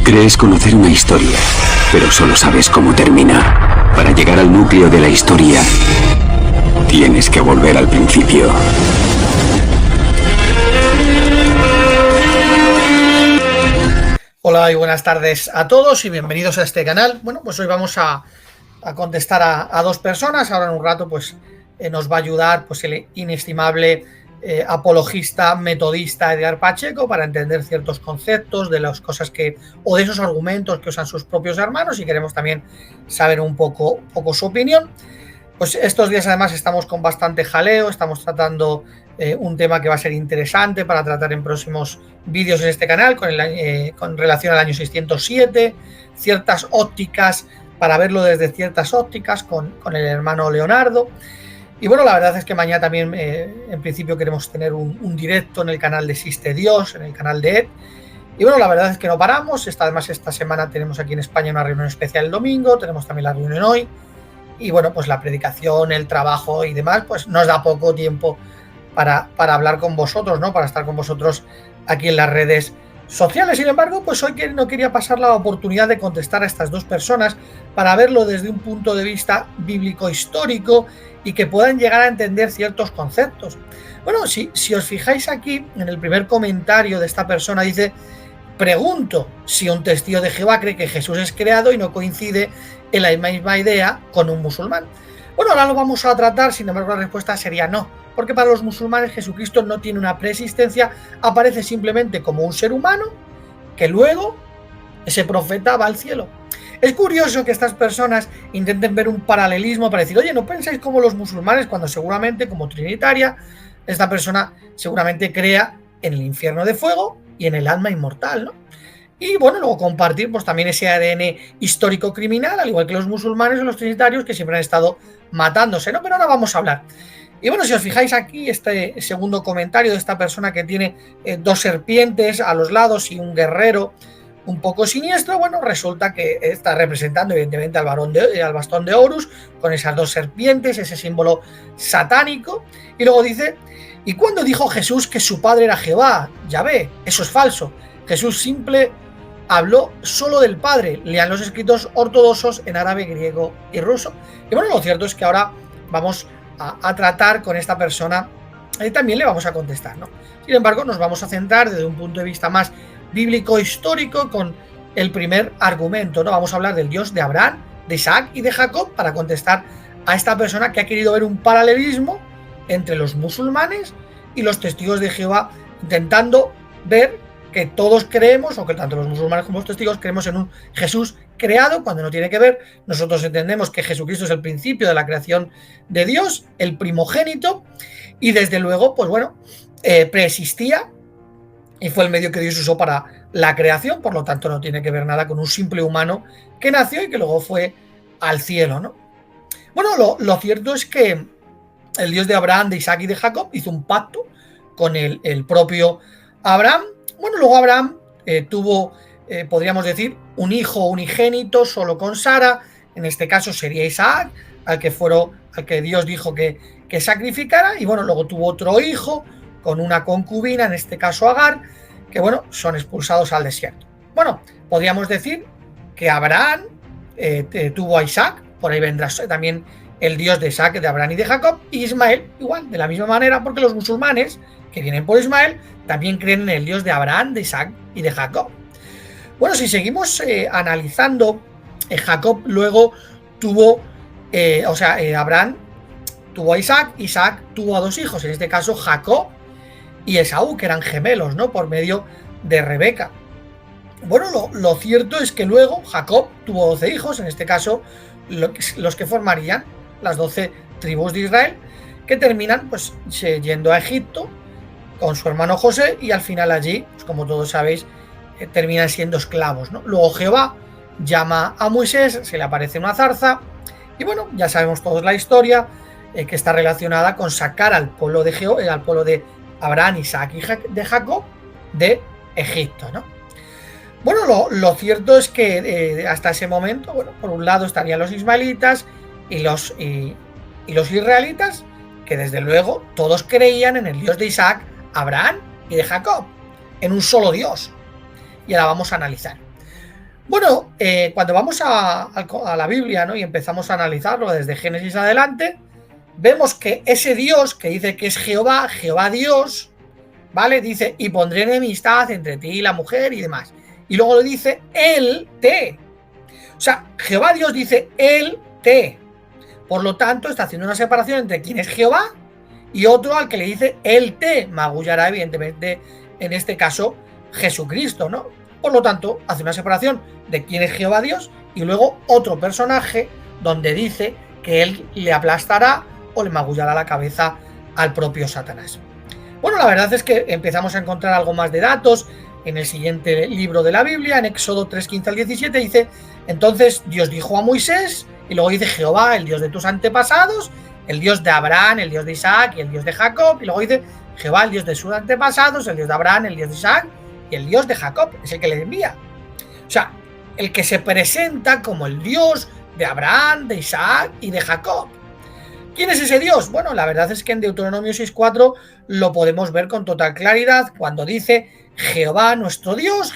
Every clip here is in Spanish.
Crees conocer una historia, pero solo sabes cómo termina. Para llegar al núcleo de la historia, tienes que volver al principio. Hola y buenas tardes a todos y bienvenidos a este canal. Bueno, pues hoy vamos a contestar a dos personas. Ahora en un rato pues nos va a ayudar pues el inestimable apologista metodista Edgar Pacheco para entender ciertos conceptos de las cosas o de esos argumentos que usan sus propios hermanos, y queremos también saber un poco su opinión. Pues estos días además estamos con bastante jaleo, estamos tratando un tema que va a ser interesante para tratar en próximos vídeos en este canal con relación al año 607, ciertas ópticas, para verlo desde ciertas ópticas con el hermano Leonardo. Y bueno, la verdad es que mañana también en principio queremos tener un directo en el canal de Existe Dios, en el canal de Ed. Y bueno, la verdad es que no paramos. Además esta semana tenemos aquí en España una reunión especial el domingo, tenemos también la reunión hoy. Y bueno, pues la predicación, el trabajo y demás, pues nos da poco tiempo para hablar con vosotros, ¿no? Para estar con vosotros aquí en las redes sociales. Sin embargo, pues hoy no quería pasar la oportunidad de contestar a estas dos personas para verlo desde un punto de vista bíblico histórico y que puedan llegar a entender ciertos conceptos. Bueno, si os fijáis aquí en el primer comentario de esta persona, dice: pregunto si un testigo de Jehová cree que Jesús es creado y no coincide en la misma idea con un musulmán. Bueno, ahora lo vamos a tratar, sin embargo la respuesta sería no, porque para los musulmanes Jesucristo no tiene una preexistencia, aparece simplemente como un ser humano que luego ese profeta va al cielo. Es curioso que estas personas intenten ver un paralelismo para decir: oye, ¿no pensáis como los musulmanes? Cuando seguramente, como trinitaria, esta persona seguramente crea en el infierno de fuego y en el alma inmortal, ¿no? Y bueno, luego compartir pues también ese ADN histórico criminal, al igual que los musulmanes o los trinitarios, que siempre han estado matándose, ¿no? Pero ahora vamos a hablar. Y bueno, si os fijáis aquí, este segundo comentario de esta persona que tiene dos serpientes a los lados y un guerrero un poco siniestro, bueno, resulta que está representando evidentemente al bastón de Horus, con esas dos serpientes, ese símbolo satánico. Y luego dice: ¿y cuándo dijo Jesús que su padre era Jehová? Yahvé, eso es falso. Jesús habló solo del Padre. Lean los escritos ortodoxos en árabe, griego y ruso. Y bueno, lo cierto es que ahora vamos a tratar con esta persona y también le vamos a contestar, ¿no? Sin embargo, nos vamos a centrar desde un punto de vista más bíblico-histórico con el primer argumento, ¿no? Vamos a hablar del Dios de Abraham, de Isaac y de Jacob para contestar a esta persona que ha querido ver un paralelismo entre los musulmanes y los testigos de Jehová, intentando ver que todos creemos, o que tanto los musulmanes como los testigos creemos en un Jesús creado, cuando no tiene que ver. Nosotros entendemos que Jesucristo es el principio de la creación de Dios, el primogénito, y desde luego, pues bueno, preexistía y fue el medio que Dios usó para la creación, por lo tanto no tiene que ver nada con un simple humano que nació y que luego fue al cielo, ¿no? Bueno, lo cierto es que el Dios de Abraham, de Isaac y de Jacob hizo un pacto con el propio Abraham. Bueno, luego Abraham tuvo, podríamos decir, un hijo unigénito solo con Sara. En este caso sería Isaac, al que Dios dijo que sacrificara. Y bueno, luego tuvo otro hijo con una concubina, en este caso Agar, que bueno, son expulsados al desierto. Bueno, podríamos decir que Abraham tuvo a Isaac, por ahí vendrá también el Dios de Isaac, de Abraham y de Jacob, y Ismael igual, de la misma manera, porque los musulmanes que vienen por Ismael también creen en el Dios de Abraham, de Isaac y de Jacob. Bueno, si seguimos analizando, Jacob luego tuvo, Abraham tuvo a Isaac, Isaac tuvo a dos hijos, en este caso Jacob y Esaú, que eran gemelos, ¿no? Por medio de Rebeca. Bueno, lo cierto es que luego Jacob tuvo 12 hijos, en este caso los que formarían las 12 tribus de Israel, que terminan pues yendo a Egipto con su hermano José, y al final allí, pues como todos sabéis, terminan siendo esclavos, ¿no? Luego Jehová llama a Moisés, se le aparece una zarza, y bueno, ya sabemos todos la historia, que está relacionada con sacar al pueblo de Abraham, Isaac y de Jacob de Egipto, ¿no? Bueno, lo cierto es que hasta ese momento, bueno, por un lado estarían los ismaelitas y los israelitas, que desde luego todos creían en el Dios de Isaac, Abraham y de Jacob, en un solo Dios. Y ahora vamos a analizar. Bueno, cuando vamos a la Biblia, ¿no? Y empezamos a analizarlo desde Génesis adelante, vemos que ese Dios que dice que es Jehová, Jehová Dios, ¿vale? Dice, y pondré enemistad entre ti y la mujer y demás. Y luego le dice, él te. O sea, Jehová Dios dice, él te. Por lo tanto, está haciendo una separación entre quién es Jehová y otro al que le dice, él te magullará, evidentemente, en este caso, Jesucristo, ¿no? Por lo tanto, hace una separación de quién es Jehová Dios y luego otro personaje donde dice que él le aplastará o le magullará la cabeza al propio Satanás. Bueno, la verdad es que empezamos a encontrar algo más de datos en el siguiente libro de la Biblia, en Éxodo 3:15 al 17, dice, entonces Dios dijo a Moisés, y luego dice Jehová, el Dios de tus antepasados, el Dios de Abraham, el Dios de Isaac y el Dios de Jacob, y luego dice Jehová, el Dios de sus antepasados, el Dios de Abraham, el Dios de Isaac y el Dios de Jacob, es el que le envía. O sea, el que se presenta como el Dios de Abraham, de Isaac y de Jacob. ¿Quién es ese Dios? Bueno, la verdad es que en Deuteronomio 6:4 lo podemos ver con total claridad cuando dice Jehová nuestro Dios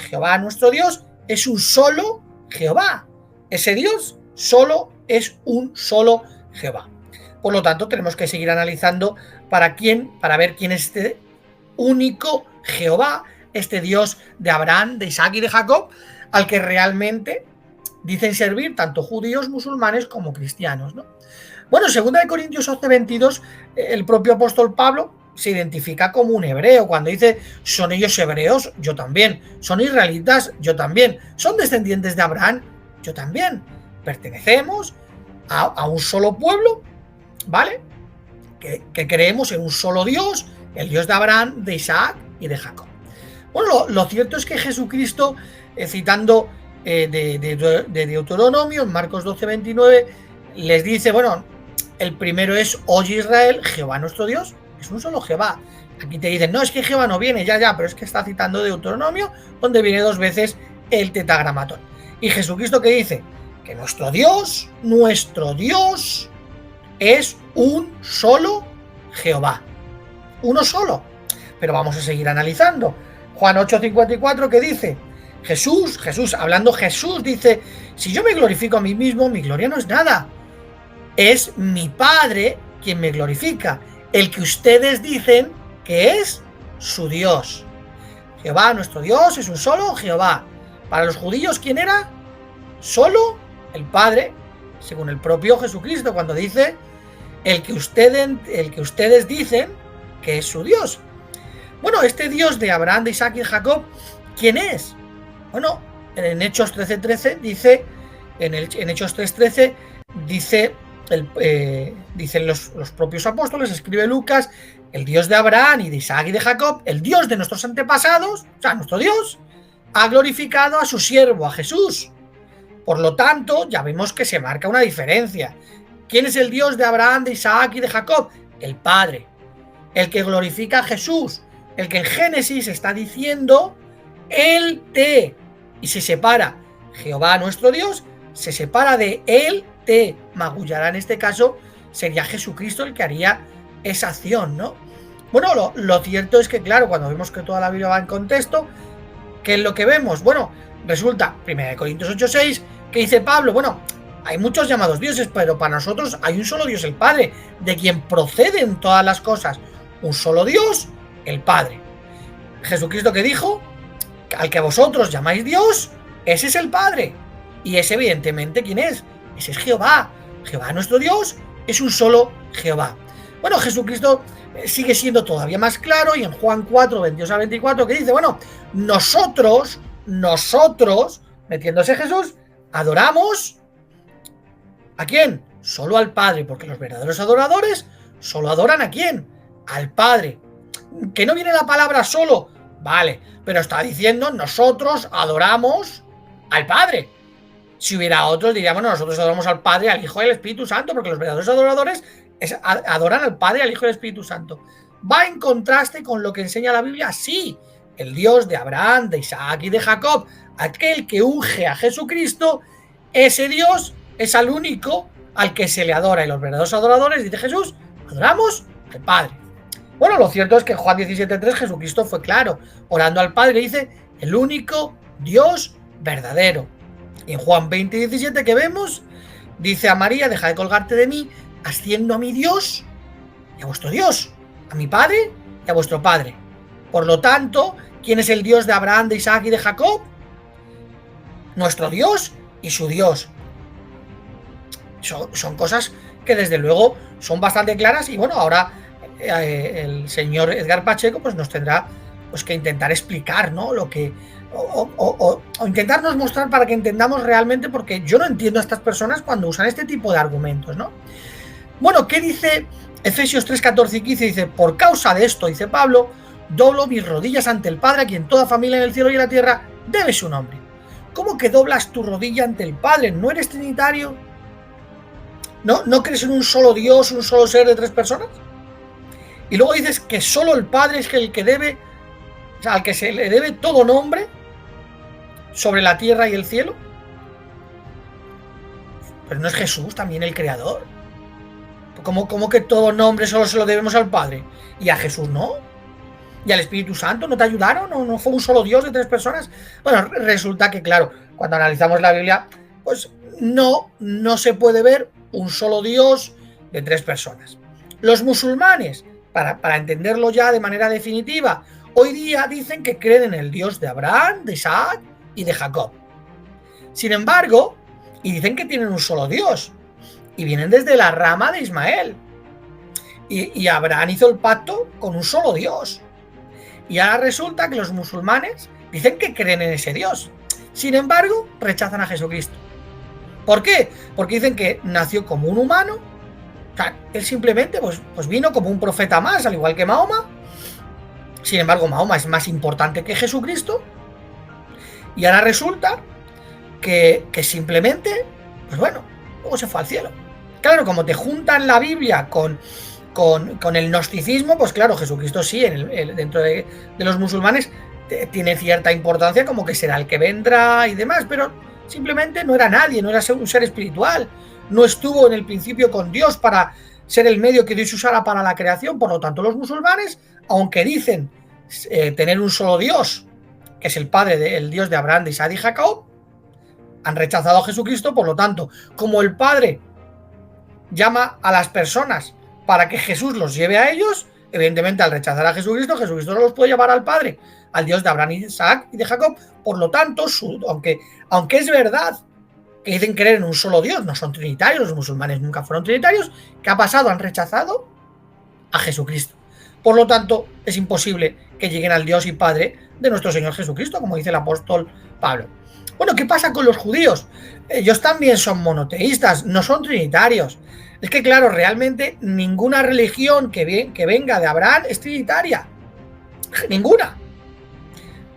es un solo Jehová. Ese Dios solo es un solo Jehová. Por lo tanto, tenemos que seguir analizando para ver quién es este único Jehová, este Dios de Abraham, de Isaac y de Jacob, al que realmente dicen servir tanto judíos, musulmanes como cristianos, ¿no? Bueno, en 2 Corintios 11:22, el propio apóstol Pablo se identifica como un hebreo. Cuando dice, son ellos hebreos, yo también. Son israelitas, yo también. Son descendientes de Abraham, yo también. Pertenecemos a un solo pueblo, ¿vale? Que creemos en un solo Dios, el Dios de Abraham, de Isaac y de Jacob. Bueno, lo cierto es que Jesucristo, citando de Deuteronomio, en Marcos 12:29, les dice, bueno, el primero es, oye Israel, Jehová nuestro Dios, es un solo Jehová. Aquí te dicen, no, es que Jehová no viene, ya, pero es que está citando Deuteronomio, donde viene 2 veces el tetragramatón. Y Jesucristo que dice, que nuestro Dios es un solo Jehová. Uno solo. Pero vamos a seguir analizando. Juan 8:54 que dice, Jesús, hablando Jesús, dice, si yo me glorifico a mí mismo, mi gloria no es nada. Es mi Padre quien me glorifica, el que ustedes dicen que es su Dios. Jehová, nuestro Dios, es un solo Jehová. Para los judíos, ¿quién era? Solo el Padre, según el propio Jesucristo, cuando dice, el que ustedes dicen que es su Dios. Bueno, este Dios de Abraham, de Isaac y de Jacob, ¿quién es? Bueno, en Hechos 13:13 dice, en Hechos 3:13 dice, dicen los propios apóstoles, escribe Lucas, el Dios de Abraham y de Isaac y de Jacob, el Dios de nuestros antepasados, o sea, nuestro Dios, ha glorificado a su siervo, a Jesús. Por lo tanto, ya vemos que se marca una diferencia. ¿Quién es el Dios de Abraham, de Isaac y de Jacob? El Padre, el que glorifica a Jesús, el que en Génesis está diciendo, él te, y se separa. Jehová nuestro Dios se separa de él te magullará, en este caso sería Jesucristo el que haría esa acción, ¿no? Bueno, lo cierto es que, claro, cuando vemos que toda la Biblia va en contexto, ¿qué es lo que vemos? Bueno, resulta, 1 Corintios 8:6, que dice Pablo, bueno, hay muchos llamados dioses, pero para nosotros hay un solo Dios, el Padre, de quien proceden todas las cosas. Un solo Dios, el Padre. Jesucristo que dijo, al que vosotros llamáis Dios, ese es el Padre. Y es evidentemente, ¿quién es? Ese es Jehová. Jehová nuestro Dios es un solo Jehová. Bueno, Jesucristo sigue siendo todavía más claro y en Juan 4:22-24 que dice, bueno, nosotros, metiéndose Jesús, adoramos ¿a quién? Solo al Padre, porque los verdaderos adoradores solo adoran ¿a quién? Al Padre. Que no viene la palabra solo, vale, pero está diciendo nosotros adoramos al Padre. Si hubiera otros, diríamos, bueno, nosotros adoramos al Padre, al Hijo y al Espíritu Santo, porque los verdaderos adoradores adoran al Padre, al Hijo y al Espíritu Santo. ¿Va en contraste con lo que enseña la Biblia? Sí, el Dios de Abraham, de Isaac y de Jacob, aquel que unge a Jesucristo, ese Dios es al único al que se le adora. Y los verdaderos adoradores, dice Jesús, adoramos al Padre. Bueno, lo cierto es que en Juan 17:3 Jesucristo fue claro, orando al Padre, dice, el único Dios verdadero. Y en Juan 20:17 que vemos, dice a María: deja de colgarte de mí, asciendo a mi Dios y a vuestro Dios, a mi Padre y a vuestro Padre. Por lo tanto, ¿quién es el Dios de Abraham, de Isaac y de Jacob? Nuestro Dios y su Dios. Son cosas que desde luego son bastante claras, y bueno, ahora el señor Edgar Pacheco pues nos tendrá pues que intentar explicar, ¿no? Lo que o intentarnos mostrar para que entendamos realmente, porque yo no entiendo a estas personas cuando usan este tipo de argumentos, ¿no? Bueno, ¿qué dice Efesios 3:14 y 15? Dice: por causa de esto, dice Pablo, doblo mis rodillas ante el Padre, a quien toda familia en el cielo y en la tierra debe su nombre. ¿Cómo que doblas tu rodilla ante el Padre? ¿No eres trinitario? ¿No crees en un solo Dios, un solo ser de tres personas? Y luego dices que solo el Padre es el que debe, o sea, al que se le debe todo nombre sobre la tierra y el cielo. Pero ¿no es Jesús también el creador? ¿Cómo que todo nombre solo se lo debemos al Padre? ¿Y a Jesús no? ¿Y al Espíritu Santo no te ayudaron? ¿O no fue un solo Dios de tres personas? Bueno, resulta que, claro, cuando analizamos la Biblia, pues no se puede ver un solo Dios de tres personas. Los musulmanes, para entenderlo ya de manera definitiva, hoy día dicen que creen en el Dios de Abraham, de Isaac y de Jacob. Sin embargo, y dicen que tienen un solo Dios, y vienen desde la rama de Ismael. Y Abraham hizo el pacto con un solo Dios. Y ahora resulta que los musulmanes dicen que creen en ese Dios. Sin embargo, rechazan a Jesucristo. ¿Por qué? Porque dicen que nació como un humano. O sea, él simplemente pues vino como un profeta más, al igual que Mahoma. Sin embargo, Mahoma es más importante que Jesucristo. Y ahora resulta que simplemente, pues bueno, luego se fue al cielo. Claro, como te juntan la Biblia con el gnosticismo, pues claro, Jesucristo sí, dentro de los musulmanes tiene cierta importancia, como que será el que vendrá y demás, pero simplemente no era nadie, no era un ser espiritual, no estuvo en el principio con Dios para ser el medio que Dios usara para la creación. Por lo tanto, los musulmanes, aunque dicen tener un solo Dios, que es el Padre, el Dios de Abraham, de Isaac y Jacob, han rechazado a Jesucristo. Por lo tanto, como el Padre llama a las personas para que Jesús los lleve a ellos, evidentemente al rechazar a Jesucristo, Jesucristo no los puede llevar al Padre, al Dios de Abraham, Isaac y de Jacob. Por lo tanto, aunque es verdad que dicen creer en un solo Dios, no son trinitarios, los musulmanes nunca fueron trinitarios. ¿Qué ha pasado? Han rechazado a Jesucristo. Por lo tanto, es imposible que lleguen al Dios y Padre de nuestro Señor Jesucristo, como dice el apóstol Pablo. Bueno, ¿qué pasa con los judíos? Ellos también son monoteístas, no son trinitarios. Es que, claro, realmente ninguna religión que venga de Abraham es trinitaria. Ninguna.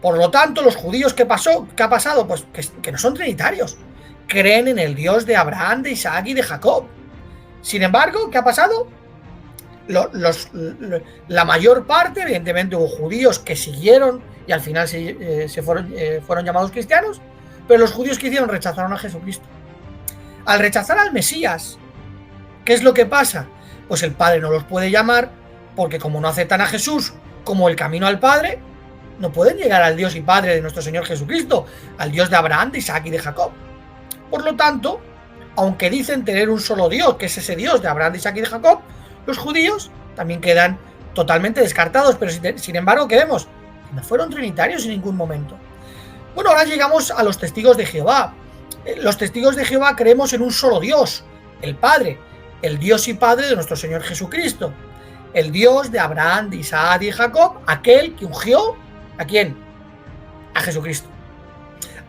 Por lo tanto, los judíos, ¿qué ha pasado? Pues que no son trinitarios. Creen en el Dios de Abraham, de Isaac y de Jacob. Sin embargo, ¿qué ha pasado? La mayor parte, evidentemente, hubo judíos que siguieron y al final fueron llamados cristianos, pero los judíos que hicieron rechazaron a Jesucristo. Al rechazar al Mesías, ¿qué es lo que pasa? Pues el Padre no los puede llamar, porque como no aceptan a Jesús como el camino al Padre, no pueden llegar al Dios y Padre de nuestro Señor Jesucristo, al Dios de Abraham, de Isaac y de Jacob. Por lo tanto, aunque dicen tener un solo Dios, que es ese Dios de Abraham, de Isaac y de Jacob, los judíos también quedan totalmente descartados. Pero sin embargo, ¿qué vemos? No fueron trinitarios en ningún momento. Bueno, ahora llegamos a los testigos de Jehová. Los testigos de Jehová creemos en un solo Dios, el Padre, el Dios y Padre de nuestro Señor Jesucristo, el Dios de Abraham, de Isaac y de Jacob, aquel que ungió, ¿a quién? A Jesucristo.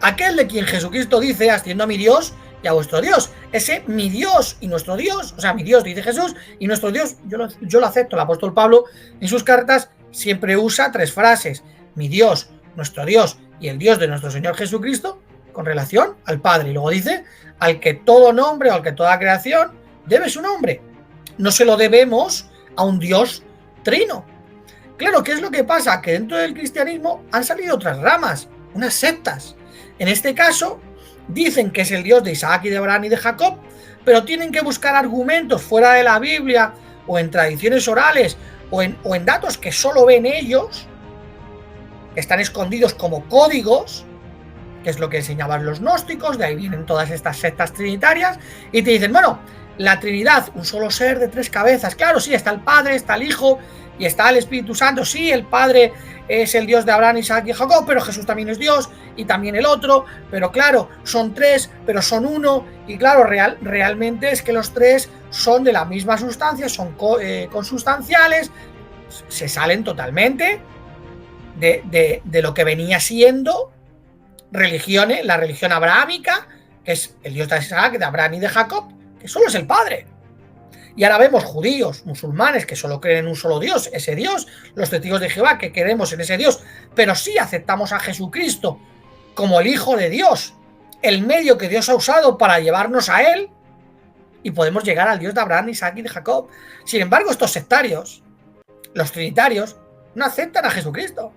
Aquel de quien Jesucristo dice: asciendo a mi Dios y a vuestro Dios. Ese mi Dios y nuestro Dios, o sea, mi Dios, dice Jesús, y nuestro Dios, yo lo acepto. El apóstol Pablo en sus cartas siempre usa tres frases: mi Dios, nuestro Dios y el Dios de nuestro Señor Jesucristo, con relación al Padre. Y luego dice: al que todo nombre o al que toda creación debe su nombre. No se lo debemos a un Dios trino. Claro, ¿qué es lo que pasa? Que dentro del cristianismo han salido otras ramas, unas sectas. En este caso, dicen que es el Dios de Isaac y de Abraham y de Jacob, pero tienen que buscar argumentos fuera de la Biblia o en tradiciones orales o en datos que solo ven ellos, que están escondidos como códigos, que es lo que enseñaban los gnósticos, de ahí vienen todas estas sectas trinitarias, y te dicen, bueno, la Trinidad, un solo ser de 3 cabezas, claro, sí, está el Padre, está el Hijo y está el Espíritu Santo, sí, el Padre es el Dios de Abraham, Isaac y Jacob, pero Jesús también es Dios y también el otro, pero claro, son 3, pero son 1, y claro, realmente es que los 3 son de la misma sustancia, son consustanciales, se salen totalmente de lo que venía siendo la religión abrahámica, que es el Dios de Isaac, de Abraham y de Jacob, que solo es el Padre. Y ahora vemos judíos, musulmanes, que solo creen en un solo Dios, ese Dios, los testigos de Jehová, que creemos en ese Dios, pero sí aceptamos a Jesucristo como el Hijo de Dios, el medio que Dios ha usado para llevarnos a Él, y podemos llegar al Dios de Abraham, Isaac y de Jacob. Sin embargo, estos sectarios, los trinitarios, no aceptan a Jesucristo.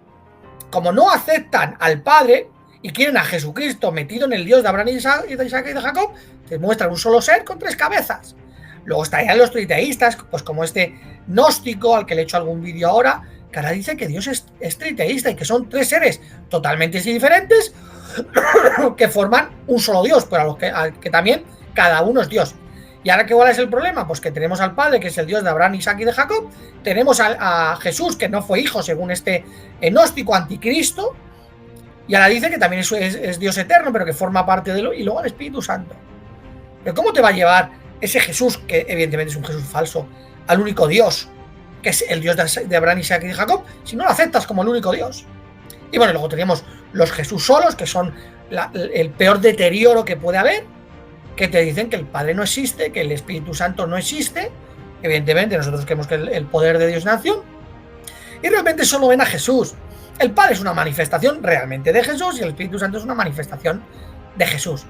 Como no aceptan al Padre y quieren a Jesucristo metido en el Dios de Abraham, Isaac y de Jacob, te muestran un solo ser con 3 cabezas. Luego estarían los triteístas, pues como este gnóstico al que le he hecho algún vídeo ahora, que ahora dice que Dios es triteísta y que son 3 seres totalmente diferentes que forman un solo Dios, pero al que también cada uno es Dios. ¿Y ahora qué cuál es el problema? Pues que tenemos al Padre, que es el Dios de Abraham, Isaac y de Jacob, tenemos a Jesús, que no fue hijo según este gnóstico anticristo, y ahora dice que también es Dios eterno, pero que forma parte de lo, y luego el Espíritu Santo. ¿Pero cómo te va a llevar ese Jesús, que evidentemente es un Jesús falso, al único Dios, que es el Dios de Abraham, Isaac y de Jacob, si no lo aceptas como el único Dios? Y bueno, luego tenemos los Jesús solos, que son el peor deterioro que puede haber, que te dicen que el Padre no existe, que el Espíritu Santo no existe. Evidentemente nosotros creemos que el poder de Dios nació, y realmente solo ven a Jesús. El Padre es una manifestación realmente de Jesús y el Espíritu Santo es una manifestación de Jesús.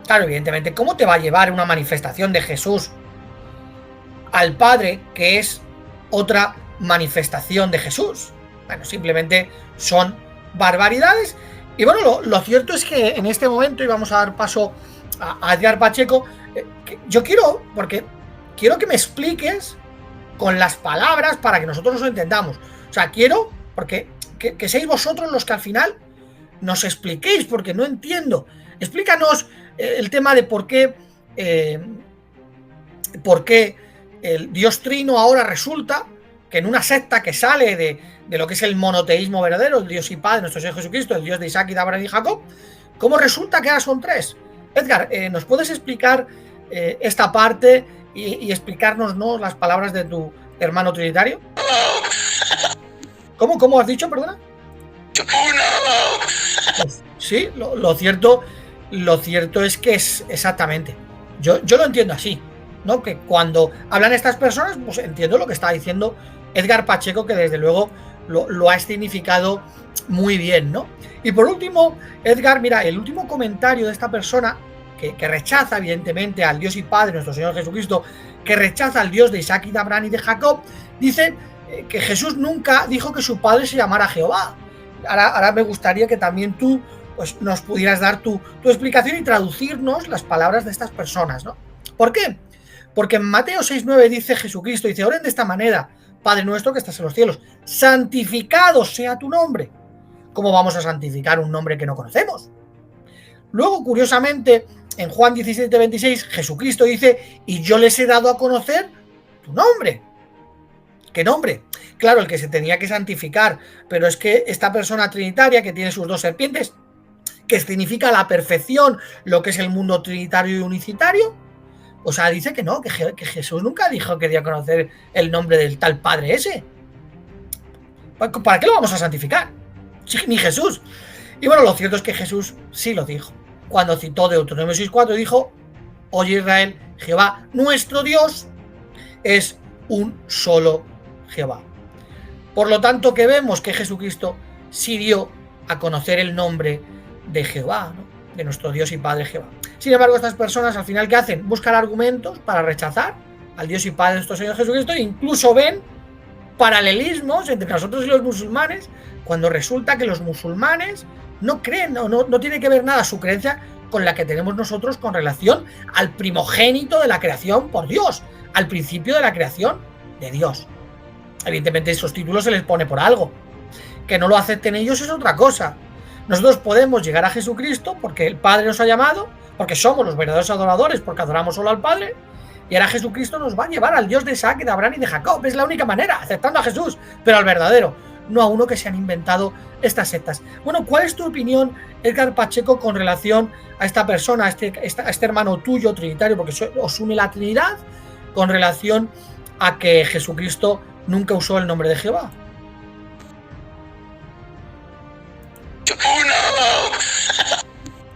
Claro, evidentemente, ¿cómo te va a llevar una manifestación de Jesús al Padre, que es otra manifestación de Jesús? Bueno, simplemente son barbaridades. Y bueno, lo cierto es que en este momento, y vamos a dar paso a Edgar Pacheco, yo quiero que me expliques con las palabras para que nosotros lo entendamos. O sea, quiero que seáis vosotros los que al final nos expliquéis, porque no entiendo. Explícanos el tema de por qué el Dios Trino ahora resulta que en una secta que sale de lo que es el monoteísmo verdadero, el Dios y Padre, nuestro Señor Jesucristo, el Dios de Isaac y de Abraham y Jacob, ¿cómo resulta que ahora son 3? Edgar, ¿nos puedes explicar esta parte y explicarnos, ¿no?, las palabras de tu hermano trinitario? ¿Cómo has dicho, perdona? Pues, sí, lo cierto es que es exactamente. Yo lo entiendo así, ¿no? Que cuando hablan estas personas, pues entiendo lo que está diciendo Edgar Pacheco, que desde luego lo ha significado muy bien, ¿no? Y por último, Edgar, mira, el último comentario de esta persona que rechaza evidentemente al Dios y Padre, nuestro Señor Jesucristo, que rechaza al Dios de Isaac y de Abraham y de Jacob, dice que Jesús nunca dijo que su padre se llamara Jehová. Ahora me gustaría que también tú pues, nos pudieras dar tu explicación y traducirnos las palabras de estas personas, ¿no? ¿Por qué? Porque en Mateo 6:9 dice Jesucristo, dice, oren de esta manera, Padre nuestro que estás en los cielos, santificado sea tu nombre. ¿Cómo vamos a santificar un nombre que no conocemos? Luego, curiosamente, en Juan 17:26, Jesucristo dice, y yo les he dado a conocer tu nombre. ¿Qué nombre? Claro, el que se tenía que santificar, pero es que esta persona trinitaria que tiene sus 2 serpientes, que significa la perfección, lo que es el mundo trinitario y unicitario, o sea, dice que no, que Jesús nunca dijo que quería conocer el nombre del tal Padre ese. ¿Para qué lo vamos a santificar? Ni Jesús. Y bueno, lo cierto es que Jesús sí lo dijo. Cuando citó Deuteronomio 6:4 dijo, oye Israel, Jehová nuestro Dios es un solo Jehová. Por lo tanto, que vemos que Jesucristo sí dio a conocer el nombre de Jehová, ¿no?, de nuestro Dios y Padre Jehová. Sin embargo, estas personas al final, ¿qué hacen? Buscan argumentos para rechazar al Dios y Padre de nuestro Señor Jesucristo e incluso ven paralelismos entre nosotros y los musulmanes, cuando resulta que los musulmanes no creen, no tiene que ver nada su creencia con la que tenemos nosotros con relación al primogénito de la creación por Dios, al principio de la creación de Dios. Evidentemente esos títulos se les pone por algo. Que no lo acepten ellos es otra cosa. Nosotros podemos llegar a Jesucristo porque el Padre nos ha llamado, porque somos los verdaderos adoradores, porque adoramos solo al Padre, y ahora Jesucristo nos va a llevar al Dios de Isaac, de Abraham y de Jacob. Es la única manera, aceptando a Jesús, pero al verdadero, no a uno que se han inventado estas sectas. Bueno, ¿cuál es tu opinión, Edgar Pacheco, con relación a esta persona, a este hermano tuyo trinitario, porque os une la Trinidad, con relación a que Jesucristo nunca usó el nombre de Jehová?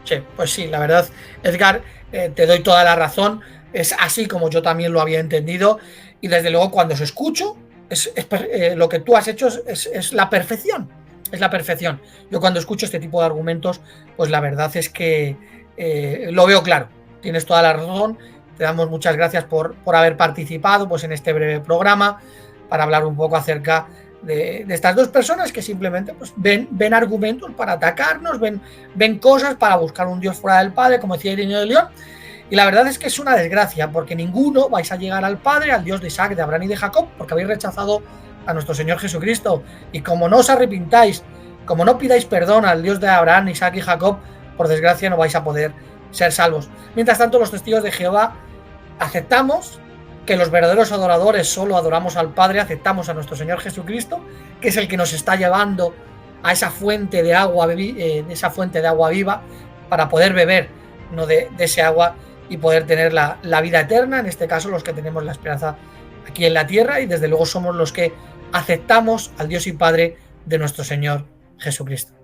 Sí, pues sí, la verdad, Edgar, te doy toda la razón. Es así como yo también lo había entendido, y desde luego cuando os escucho, lo que tú has hecho es la perfección. Es la perfección. Yo cuando escucho este tipo de argumentos, pues la verdad es que lo veo claro. Tienes toda la razón. Te damos muchas gracias por haber participado pues, en este breve programa para hablar un poco acerca de estas dos personas que simplemente pues, ven argumentos para atacarnos, ven cosas para buscar un Dios fuera del Padre, como decía Ireneo de León. Y la verdad es que es una desgracia, porque ninguno vais a llegar al Padre, al Dios de Isaac, de Abraham y de Jacob, porque habéis rechazado a nuestro Señor Jesucristo. Y como no os arrepintáis, como no pidáis perdón al Dios de Abraham, Isaac y Jacob, por desgracia no vais a poder ser salvos. Mientras tanto, los testigos de Jehová aceptamos que los verdaderos adoradores solo adoramos al Padre, aceptamos a nuestro Señor Jesucristo, que es el que nos está llevando a esa fuente de agua, viva, para poder beber, ¿no?, de ese agua y poder tener la vida eterna, en este caso los que tenemos la esperanza aquí en la tierra, y desde luego somos los que aceptamos al Dios y Padre de nuestro Señor Jesucristo.